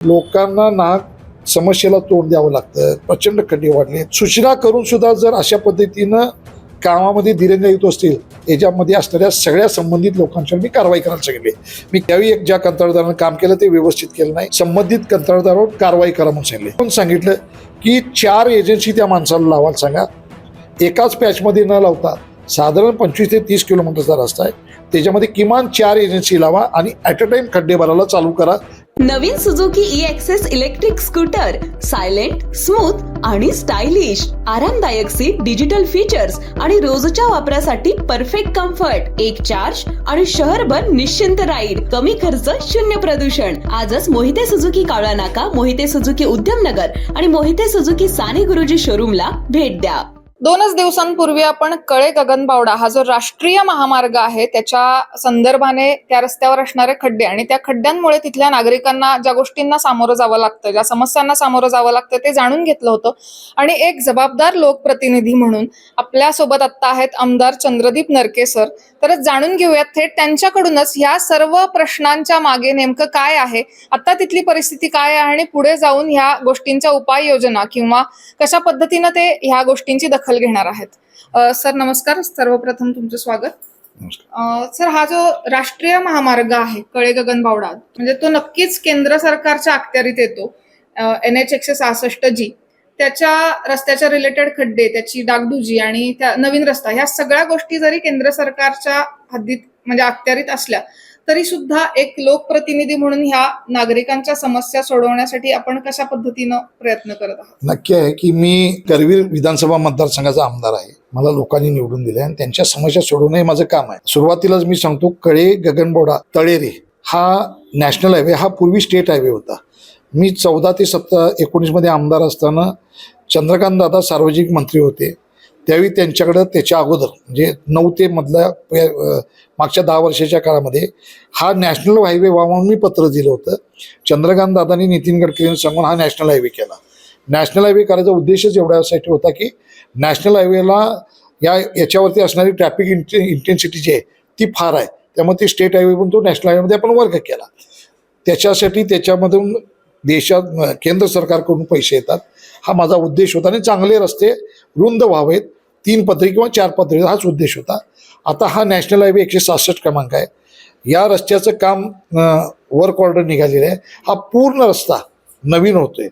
लोकांना समस्येला तोंड द्यावं लागतं, प्रचंड खड्डे वाढले. सूचना करून सुद्धा जर अशा पद्धतीनं कामामध्ये दिरंग येत असतील, याच्यामध्ये असणाऱ्या सगळ्या संबंधित लोकांच्यावर मी कारवाई करायला सांगितली. मी त्यावेळी ज्या कंत्राटदारानं काम केलं ते व्यवस्थित केलं नाही, संबंधित कंत्राटदारावर कारवाई करा म्हणून सांगितले. पण सांगितलं की 4 एजन्सी त्या माणसाला लावायला सांगा. एकाच पॅचमध्ये न लावता साधारण 25 ते 30 किलोमीटरचा रस्ता आहे, त्याच्यामध्ये किमान 4 एजन्सी लावा आणि ॲट अ टाइम खड्डे भरायला चालू करा. नवीन Suzuki E-Access electric scooter silent, smooth आणि स्टायलिश, आरामदायक सीट, डिजिटल फीचर्स आणि रोजच्या वापरासाठी परफेक्ट कम्फर्ट, एक चार्ज आणि शहरभर निश्चिंत राईड, कमी खर्च, शून्य प्रदूषण. आजच मोहिते सुझुकी कावळा नाका, मोहिते सुझुकी उद्यमनगर आणि मोहिते सुझुकी साने गुरुजी शोरूमला भेट द्या. 2च दिवसांपूर्वी आपण कळे गगनबावडा हा जो राष्ट्रीय महामार्ग आहे त्याच्या संदर्भाने त्या रस्त्यावर असणारे खड्डे आणि त्या खड्ड्यांमुळे तिथल्या नागरिकांना ज्या गोष्टींना सामोरं जावं लागतं, ज्या समस्यांना सामोरं जावं लागतं ते जाणून घेतलं होतं. आणि एक जबाबदार लोकप्रतिनिधी म्हणून आपल्या सोबत आता आहेत आमदार चंद्रदीप नरके सर. तर जाणून घेऊयात थेट त्यांच्याकडूनच ह्या सर्व प्रश्नांच्या मागे नेमकं काय आहे, आता तिथली परिस्थिती काय आहे आणि पुढे जाऊन ह्या गोष्टींच्या उपाययोजना किंवा कशा पद्धतीनं ते ह्या गोष्टींची दखल घेणार आहेत. सर नमस्कार, सर्वप्रथम तुमचं स्वागत. सर, हा जो राष्ट्रीय महामार्ग आहे कळे गगनबावडा, म्हणजे तो नक्कीच केंद्र सरकारच्या अखत्यारीत येतो. NH 166G त्याच्या रस्त्याच्या रिलेटेड खड्डे, त्याची डागडुजी आणि त्या नवीन रस्ता, ह्या सगळ्या गोष्टी जरी केंद्र सरकारच्या हद्दीत म्हणजे अखत्यारीत असल्या तरी सुद्धा एक लोकप्रतिनिधी म्हणून ह्या नागरिकांच्या समस्या सोडवण्यासाठी आपण कशा पद्धतीनं प्रयत्न करत आहात? नक्की आहे की मी करवीर विधानसभा मतदारसंघाचा आमदार आहे. मला लोकांनी निवडून दिले आणि त्यांच्या समस्या सोडवणं हे माझं काम आहे. सुरुवातीलाच मी सांगतो, कळे गगनबावडा तळेरे हा नॅशनल हायवे, हा पूर्वी स्टेट हायवे होता. मी 14 ते 19 मध्ये आमदार असताना चंद्रकांत दादा सार्वजनिक मंत्री होते. त्यावेळी त्यांच्याकडं त्याच्या अगोदर म्हणजे 9 ते मागच्या 10 वर्षाच्या काळामध्ये हा नॅशनल हायवे व्हावा म्हणून मी पत्र दिलं होतं. चंद्रकांत दादांनी नितीन गडकरींनी सांगून हा नॅशनल हायवे केला. नॅशनल हायवे करायचा उद्देशच एवढ्यासाठी होता की नॅशनल हायवेला याच्यावरती असणारी ट्रॅफिक इंटेन्सिटी जी आहे ती फार आहे, त्यामुळे ती स्टेट हायवे पण तो नॅशनल हायवेमध्ये आपण वर्ग केला. त्याच्यासाठी त्याच्यामधून देशात केंद्र सरकारकडून पैसे येतात, हा माझा उद्देश होता. आणि चांगले रस्ते रुंद व्हावेत, 3 पदरी किंवा 4 पदरी, हाच उद्देश होता. आता हा नॅशनल हायवे 166 क्रमांक आहे. या रस्त्याचं काम वर्क ऑर्डर निघालेलं आहे. हा पूर्ण रस्ता नवीन होतोय.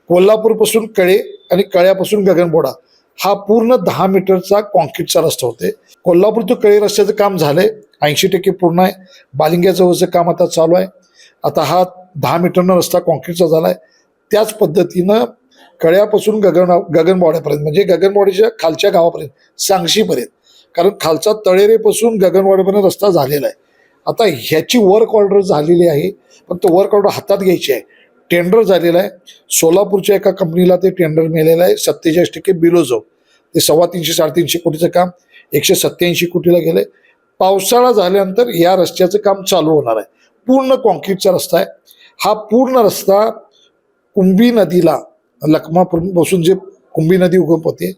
कोल्हापूरपासून कळे आणि कळ्यापासून गगनबावडा हा पूर्ण 10 मीटरचा कॉन्क्रीटचा रस्ता होते. कोल्हापूर ते कळे रस्त्याचं काम झालंय, 80% पूर्ण आहे. बालिंग्याजवळचं काम आता चालू आहे. आता हा 10 मीटरनं रस्ता कॉन्क्रीटचा झाला आहे. त्याच पद्धतीनं कळ्यापासून गगनबावड्यापर्यंत म्हणजे गगनबावड्याच्या खालच्या गावापर्यंत, सांगशीपर्यंत, कारण खालचा तळेरेपासून गगनबावड्यापर्यंत रस्ता झालेला आहे. आता ह्याची वर्क ऑर्डर झालेली आहे, फक्त वर्क ऑर्डर हातात घ्यायची आहे. टेंडर झालेलं आहे. सोलापूरच्या एका कंपनीला ते टेंडर मिळालेलं आहे 47% बिलो जाऊ. ते 350-350 कोटीचं काम 187 कोटीला गेलंय. पावसाळा झाल्यानंतर या रस्त्याचं काम चालू होणार आहे. पूर्ण कॉन्क्रीटचा रस्ता आहे. हा पूर्ण रस्ता कुंभी नदीला, लखमापासून जे कुंभी नदी उगम होते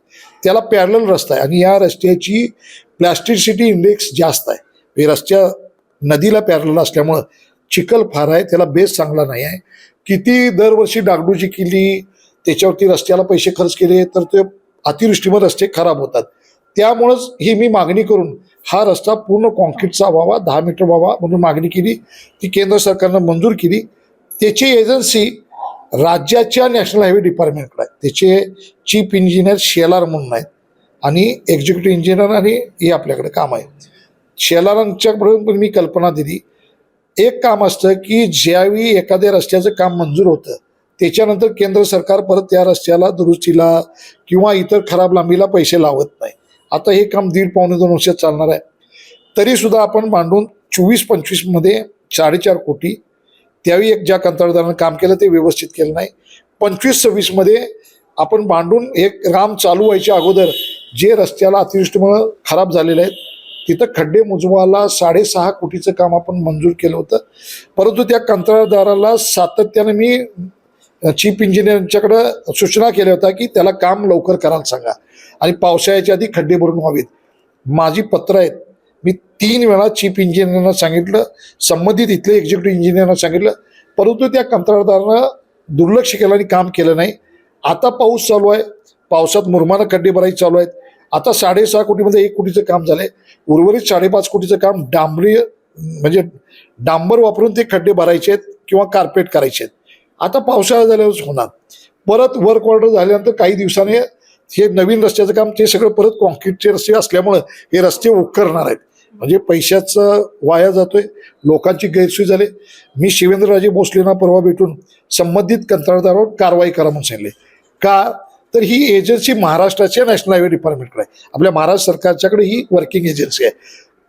त्याला पॅरलल रस्ता आहे. आणि या रस्त्याची प्लॅस्टिसिटी इंडेक्स जास्त आहे. हे रस्त्या नदीला पॅरलल असल्यामुळं चिखल फार आहे, त्याला बेस चांगला नाही आहे. किती दरवर्षी डागडुजी केली, त्याच्यावरती रस्त्याला पैसे खर्च केले तर ते अतिवृष्टीमुळे रस्ते खराब होतात. त्यामुळंच ही मी मागणी करून हा रस्ता पूर्ण कॉन्क्रीटचा व्हावा, 10 मीटर व्हावा म्हणून मागणी केली. ती केंद्र सरकारनं मंजूर केली. त्याची एजन्सी राज्याच्या नॅशनल हायवे डिपार्टमेंटकडे आहे. त्याचे चीफ इंजिनियर शेलार म्हणून आहेत आणि एक्झिक्युटिव्ह इंजिनियर, आणि हे आपल्याकडे काम आहे. शेलारांच्याकडून पण मी कल्पना दिली. एक काम असतं की ज्यावेळी एखाद्या रस्त्याचं काम मंजूर होतं त्याच्यानंतर केंद्र सरकार परत त्या रस्त्याला दुरुस्तीला किंवा इतर खराब लांबीला पैसे लावत नाही. आता हे काम 1.5-2 वर्षात चालणार आहे. तरीसुद्धा आपण मांडून 24-25 मध्ये 4.5 कोटी, त्यावेळी ज्या कंत्राटदारानं काम केलं ते व्यवस्थित केलं नाही. 25-26 मध्ये आपण मांडून एक काम चालू व्हायच्या अगोदर जे रस्त्याला अतिवृष्टीमुळे खराब झालेले आहेत तिथं खड्डे मुजवायला 6.5 कोटीचं काम आपण मंजूर केलं होतं. परंतु त्या कंत्राटदाराला सातत्यानं मी चीफ इंजिनियरच्याकडं सूचना केल्या होत्या की त्याला काम लवकर करायला सांगा आणि पावसाळ्याच्या आधी खड्डे भरून व्हावेत. माझी पत्र आहेत, मी 3 वेळा चीफ इंजिनियरना सांगितलं, संबंधित इथले एक्झिक्युटिव्ह इंजिनियरना सांगितलं परंतु त्या कंत्राटदारानं दुर्लक्ष केलं आणि काम केलं नाही. आता पाऊस चालू आहे, पावसात मुरमानं खड्डे भरायचे चालू आहेत. आता 6.5 कोटीमध्ये 1 कोटीचं काम झालंय. उर्वरित 5.5 कोटीचं काम म्हणजे डांबर वापरून ते खड्डे भरायचे आहेत किंवा कार्पेट करायचे आहेत. आता पावसाळा झाल्यावरच होणार. परत वर्क ऑर्डर झाल्यानंतर काही दिवसाने हे नवीन रस्त्याचं काम ते सगळं परत कॉन्क्रीटचे रस्ते असल्यामुळं हे रस्ते उकरणार आहेत. म्हणजे पैशाचं वाया जातोय, लोकांची गैरसोय झाली. मी शिवेंद्रराजे भोसलेंना परवा भेटून संबंधित कंत्राटदारावर कारवाई करा म्हणून सांगितले. का तर ही एजन्सी महाराष्ट्राच्या नॅशनल हायवे डिपार्टमेंटकडे आहे. आपल्या महाराष्ट्र सरकारच्याकडे ही वर्किंग एजन्सी आहे.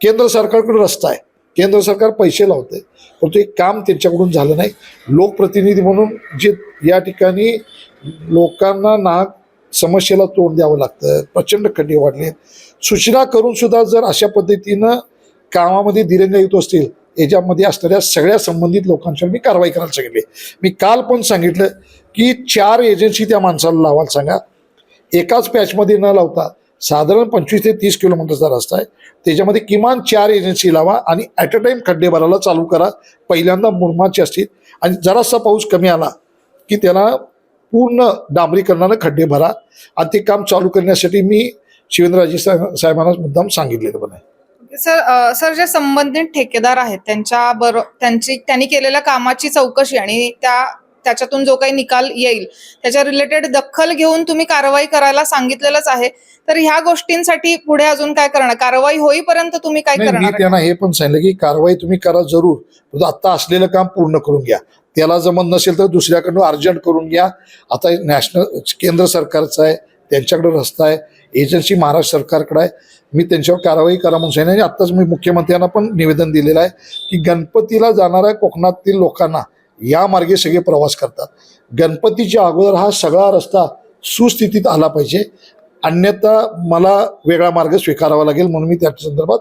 केंद्र सरकारकडे रस्ता आहे, केंद्र सरकार पैसे लावते, परंतु एक काम त्यांच्याकडून झालं नाही. लोकप्रतिनिधी म्हणून जे या ठिकाणी लोकांना नाहक समस्येला तोंड द्यावं लागतं, प्रचंड खड्डे वाढले. सूचना करून सुद्धा जर अशा पद्धतीनं कामामध्ये दिरंगाई येत असतील, याच्यामध्ये असणाऱ्या सगळ्या संबंधित लोकांच्यावर मी कारवाई करायला सांगितली. मी काल पण सांगितलं की 4 एजन्सी त्या माणसाला लावायला सांगा. एकाच पॅचमध्ये न लावता साधारण 25 ते 30 किलोमीटरचा रस्ता आहे, त्याच्यामध्ये किमान 4 एजन्सी लावा आणि ॲट अ टाईम खड्डे भरायला चालू करा. पहिल्यांदा मुरमाचे असतील आणि जरासा पाऊस कमी आला की त्याला पूर्ण डांबरीकरणानं खड्डे भरा. आणि ते काम चालू करण्यासाठी मी शिवेंद्रराजे साहेबांना मुद्दाम सांगितलेलं पण आहे. सर जे संबंधित ठेकेदार आहेत त्यांनी केलेल्या कामाची चौकशी आणि त्याच्यातून जो काही निकाल येईल त्याच्या रिलेटेड दखल घेऊन तुम्ही कारवाई करायला सांगितलेलंच आहे. तर ह्या गोष्टींसाठी पुढे अजून काय करणार? कारवाई होईपर्यंत तुम्ही काय मी करणार? त्यांना हे पण सांगितलं की कारवाई तुम्ही करा जरूर, परंतु आता असलेलं काम पूर्ण करून घ्या. त्याला जमत नसेल तर दुसऱ्याकडून अर्जंट करून घ्या. आता केंद्र सरकारचं आहे, त्यांच्याकडे रस्ता आहे, एजन्सी महाराष्ट्र सरकारकडे आहे. मी त्यांच्यावर कारवाई करा म्हणून सांगितलं. आणि आत्ताच मी मुख्यमंत्र्यांना पण निवेदन दिलेलं आहे की गणपतीला जाणाऱ्या कोकणातील लोकांना या मार्गे सगळे प्रवास करतात. गणपतीच्या अगोदर हा सगळा रस्ता सुस्थितीत आला पाहिजे, अन्यथा मला वेगळा मार्ग स्वीकारावा लागेल. म्हणून मी त्या संदर्भात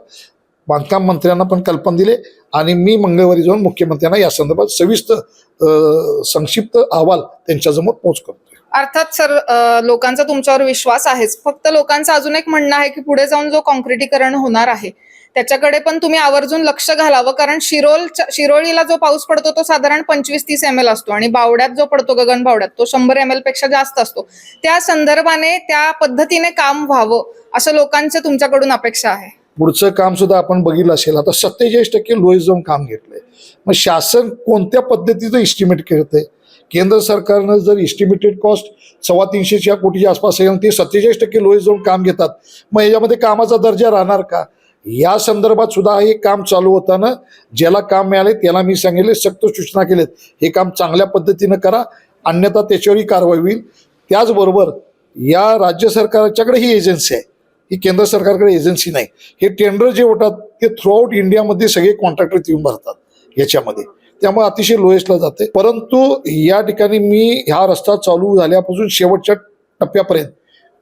बांधकाम मंत्र्यांना पण कल्पना दिले आणि मी मंगळवारी जाऊन मुख्यमंत्र्यांना या संदर्भात सविस्तर संक्षिप्त अहवाल त्यांच्यासमोर पोच करतो. अर्थात सर, लोकांचा तुमच्यावर विश्वास आहेच. फक्त लोकांचं अजून एक म्हणणं आहे की पुढे जाऊन जो कॉन्क्रिटीकरण होणार आहे त्याच्याकडे पण तुम्ही आवर्जून लक्ष घालावं. कारण शिरोळीला जो पाऊस पडतो तो साधारण 25-30 ml असतो आणि बावड्यात जो पडतो, गगन बावड्यात, तो 100 ml पेक्षा जास्त असतो. त्या संदर्भाने त्या पद्धतीने काम व्हावं असं लोकांचं तुमच्याकडून अपेक्षा आहे. पुढचं काम सुद्धा आपण बघितलं असेल. आता 47% लोईस जाऊन काम घेतलंय. मग शासन कोणत्या पद्धतीचं इस्टिमेट करतंय? केंद्र सरकारनं जर इस्टिमेटेड कॉस्ट 325 कोटीच्या आसपास आहे, ते 47% लोईस जाऊन काम घेतात, मग याच्यामध्ये कामाचा दर्जा राहणार का? या संदर्भात सुद्धा हे काम चालू होताना ज्याला काम मिळाले त्याला मी सांगितले, सक्त सूचना केलेत, हे काम चांगल्या पद्धतीनं करा, अन्यथा त्याच्यावरही कारवाई होईल. त्याचबरोबर या राज्य सरकारच्याकडे ही एजन्सी आहे, ही केंद्र सरकारकडे एजन्सी नाही. हे टेंडर जे होतात ते थ्रू आउट इंडियामध्ये सगळे कॉन्ट्रॅक्टर येऊन भरतात याच्यामध्ये, त्यामुळे अतिशय लोएस्टला जाते. परंतु या ठिकाणी मी हा रस्ता चालू झाल्यापासून शेवटच्या टप्प्यापर्यंत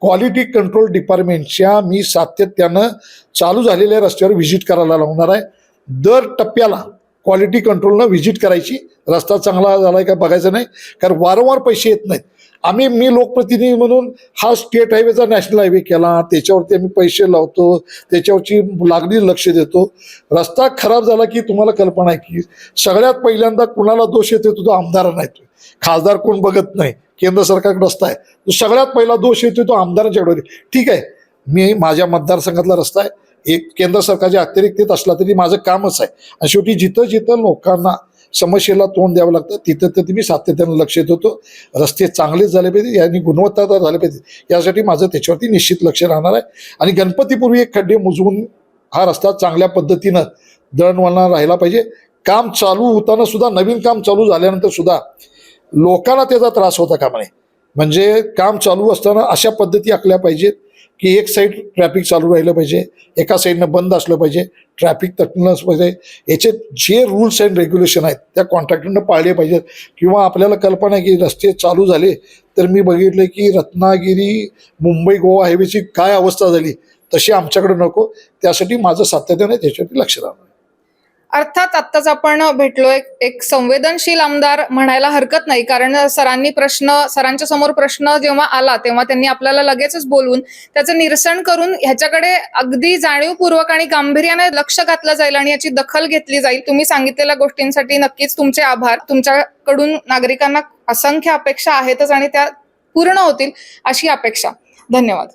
क्वालिटी कंट्रोल डिपार्टमेंटच्या मी सातत्यानं चालू झालेल्या रस्त्यावर व्हिजिट करायला लावणार आहे. दर टप्प्याला क्वालिटी कंट्रोलनं व्हिजिट करायची, रस्ता चांगला झालाय का बघायचं नाही, कारण वारंवार पैसे येत नाहीत. मी लोकप्रतिनिधी म्हणून हा स्टेट हायवेचा नॅशनल हायवे केला, त्याच्यावरती आम्ही पैसे लावतो, त्याच्यावरची लागली लक्ष देतो. रस्ता खराब झाला की तुम्हाला कल्पना आहे की सगळ्यात पहिल्यांदा कुणाला दोष येतो तो आमदारांना येतो. खासदार कोण बघत नाही, केंद्र सरकारकडे रस्ता आहे, तो सगळ्यात पहिला दोष येतो तो आमदारांच्याकडे. ठीक आहे, मी माझ्या मतदारसंघातला रस्ता आहे, एक केंद्र सरकारच्या अतिरिक्तेत असला तरी माझं कामच आहे. आणि शेवटी जिथं जिथं लोकांना समस्येला तोंड द्यावं लागतं तिथं तर मी सातत्यानं लक्ष देत होतो. रस्ते चांगलेच झाले पाहिजे, यांनी गुणवत्तादार झाले पाहिजे, यासाठी माझं त्याच्यावरती निश्चित लक्ष राहणार आहे. आणि गणपतीपूर्वी एक खड्डे मुजवून हा रस्ता चांगल्या पद्धतीनं दळणवळण राहिला पाहिजे. काम चालू होताना सुद्धा, नवीन काम चालू झाल्यानंतर सुद्धा लोकांना त्याचा त्रास होता कामा नये. म्हणजे काम चालू असताना अशा पद्धती आखल्या पाहिजेत की एक साईड ट्रॅफिक चालू राहिलं पाहिजे, एका साईडनं बंद असलं पाहिजे, ट्रॅफिक तटलंच पाहिजे. याचे जे रूल्स अँड रेग्युलेशन आहेत त्या कॉन्ट्रॅक्टरनं पाळले पाहिजेत. किंवा आपल्याला कल्पना आहे की रस्ते चालू झाले तर मी बघितलं की रत्नागिरी मुंबई गोवा हायवेची काय अवस्था झाली, तशी आमच्याकडे नको. त्यासाठी माझं सातत्याने त्याच्यावरती लक्ष राहणार. अर्थात आत्ताच आपण भेटलोय एक संवेदनशील आमदार म्हणायला हरकत नाही, कारण सरांच्या समोर प्रश्न जेव्हा आला तेव्हा त्यांनी आपल्याला लगेचच बोलून त्याचं निरसन करून ह्याच्याकडे अगदी जाणीवपूर्वक आणि गांभीर्याने लक्ष घातलं जाईल आणि याची दखल घेतली जाईल. तुम्ही सांगितलेल्या गोष्टींसाठी नक्कीच तुमचे आभार. तुमच्याकडून नागरिकांना असंख्य अपेक्षा आहेतच आणि त्या पूर्ण होतील अशी अपेक्षा. धन्यवाद.